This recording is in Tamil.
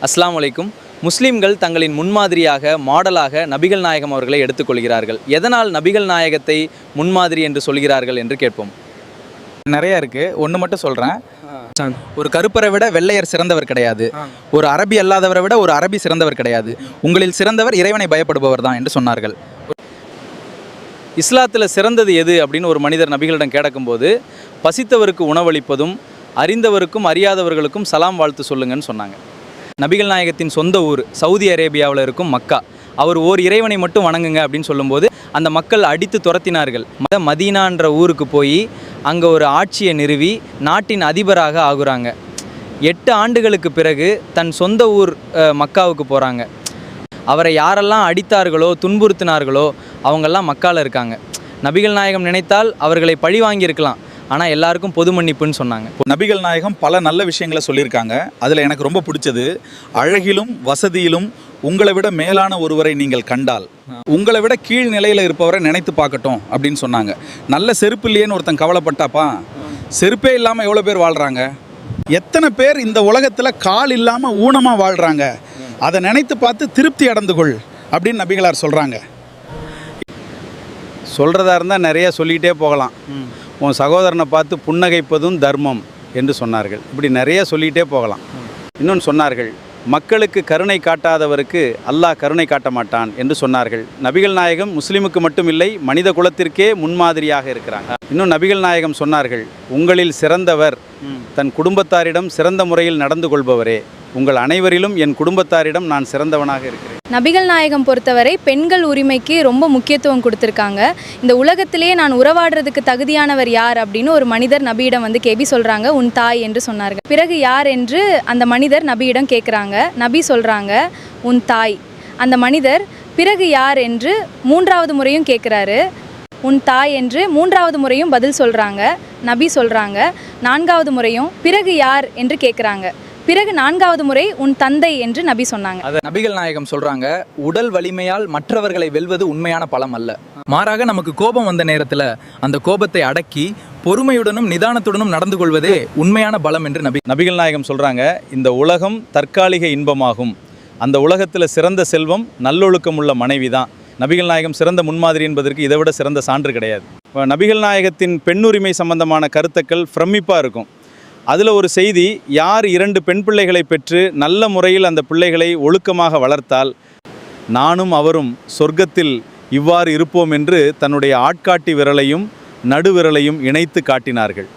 அஸ்ஸலாமு அலைக்கும். முஸ்லிம்கள் தங்களின் முன்மாதிரியாக மாடலாக நபிகள் நாயகம் அவர்களை எடுத்துக்கொள்கிறார்கள். எதனால் நபிகள் நாயகத்தை முன்மாதிரி என்று சொல்கிறார்கள் என்று கேட்போம். நிறைய இருக்குது. ஒன்று மட்டும் சொல்கிறேன். ஒரு கருப்பரை விட வெள்ளையர் சிறந்தவர் கிடையாது. ஒரு அரபி அல்லாதவரை விட ஒரு அரபி சிறந்தவர் கிடையாது. உங்களில் சிறந்தவர் இறைவனை பயப்படுபவர் தான் என்று சொன்னார்கள். இஸ்லாத்தில் சிறந்தது எது அப்படின்னு ஒரு மனிதர் நபிகளிடம் கேட்கும்போது, பசித்தவருக்கு உணவளிப்பதும் அறிந்தவருக்கும் அறியாதவர்களுக்கும் சலாம் வாழ்த்து சொல்லுங்கன்னு சொன்னாங்க. நபிகள் நாயகத்தின் சொந்த ஊர் சவுதி அரேபியாவில் இருக்கும் மக்கா. அவர் ஓர் இறைவனை மட்டும் வணங்குங்க அப்படின்னு சொல்லும்போது அந்த மக்கள் அடித்து துரத்தினார்கள். மதீனான்ற ஊருக்கு போய் அங்கே ஒரு ஆட்சியை நிறுவி நாட்டின் அதிபராக ஆகுறாங்க. 8 ஆண்டுகளுக்கு பிறகு தன் சொந்த ஊர் மக்காவுக்கு போகிறாங்க. அவரை யாரெல்லாம் அடித்தார்களோ துன்புறுத்தினார்களோ அவங்கெல்லாம் மக்காவில் இருக்காங்க. நபிகள் நாயகம் நினைத்தால் அவர்களை பழி வாங்கியிருக்கலாம், ஆனால் எல்லாருக்கும் பொது மன்னிப்புன்னு சொன்னாங்க. நபிகள் நாயகம் பல நல்ல விஷயங்களை சொல்லியிருக்காங்க. அதில் எனக்கு ரொம்ப பிடிச்சது, அழகிலும் வசதியிலும் உங்களை விட மேலான ஒருவரை நீங்கள் கண்டால் உங்களை விட கீழ் நிலையில் இருப்பவரை நினைத்து பார்க்கட்டும் அப்படின்னு சொன்னாங்க. நல்ல செருப்பு இல்லையேன்னு ஒருத்தன் கவலைப்பட்டாப்பா, செருப்பே இல்லாமல் எவ்வளோ பேர் வாழ்கிறாங்க. எத்தனை பேர் இந்த உலகத்தில் கால் இல்லாமல் ஊனமாக வாழ்கிறாங்க. அதை நினைத்து பார்த்து திருப்தி அடைந்து கொள் அப்படின்னு நபிகளார் சொல்கிறாங்க. சொல்கிறதா இருந்தால் நிறைய சொல்லிகிட்டே போகலாம். உன் சகோதரனை பார்த்து புன்னகைப்பதும் தர்மம் என்று சொன்னார்கள். இப்படி நிறைய சொல்லிகிட்டே போகலாம். இன்னொன்று சொன்னார்கள், மக்களுக்கு கருணை காட்டாதவருக்கு அல்லாஹ் கருணை காட்ட மாட்டான் என்று சொன்னார்கள். நபிகள் நாயகம் முஸ்லீமுக்கு மட்டும் இல்லை, மனித குலத்திற்கே முன்மாதிரியாக இருக்கிறாங்க. இன்னும் நபிகள் நாயகம் சொன்னார்கள், உங்களில் சிறந்தவர் தன் குடும்பத்தாரிடம் சிறந்த முறையில் நடந்து கொள்பவரே. உங்கள் அனைவரிலும் என் குடும்பத்தாரிடம் நான் சிறந்தவனாக இருக்கிறேன். நபிகள் நாயகம் பொறுத்தவரை பெண்கள் உரிமைக்கு ரொம்ப முக்கியத்துவம் கொடுத்துருக்காங்க. இந்த உலகத்திலே நான் உறவாடுறதுக்கு தகுதியானவர் யார் அப்படின்னு ஒரு மனிதர் நபியிடம் வந்து கேள்வி சொல்கிறாங்க. உன் தாய் என்று சொன்னார்கள். பிறகு யார் என்று அந்த மனிதர் நபியிடம் கேட்குறாங்க. நபி சொல்கிறாங்க, உன் தாய். அந்த மனிதர் பிறகு யார் என்று 3வது முறையும் கேட்குறாரு. உன் தாய் என்று 3வது முறையும் பதில் சொல்கிறாங்க. நபி சொல்கிறாங்க. 4வது முறையும் பிறகு யார் என்று கேட்குறாங்க. பிறகு 4வது முறை உன் தந்தை என்று நபி சொன்னாங்க. அதை நபிகள் நாயகம் சொல்றாங்க, உடல் வலிமையால் மற்றவர்களை வெல்வது உண்மையான பலம் அல்ல. மாறாக நமக்கு கோபம் வந்த நேரத்தில் அந்த கோபத்தை அடக்கி பொறுமையுடனும் நிதானத்துடனும் நடந்து கொள்வதே உண்மையான பலம் என்று நபிகள் நாயகம் சொல்கிறாங்க, இந்த உலகம் தற்காலிக இன்பமாகும். அந்த உலகத்தில் சிறந்த செல்வம் நல்லொழுக்கம் உள்ள மனைவி தான். நபிகள் நாயகம் சிறந்த முன்மாதிரி என்பதற்கு இதை விட சிறந்த சான்று கிடையாது. நபிகள் நாயகத்தின் பெண்ணுரிமை சம்பந்தமான கருத்துக்கள் பிரமிப்பாக இருக்கும். அதில் ஒரு செய்தி, யார் 2 பெண் பிள்ளைகளை பெற்று நல்ல முறையில் அந்த பிள்ளைகளை ஒழுக்கமாக வளர்த்தால் நானும் அவரும் சொர்க்கத்தில் இவ்வாறு இருப்போம் என்று தன்னுடைய ஆட்காட்டி விரலையும் நடுவிரலையும் இணைத்து காட்டினார்கள்.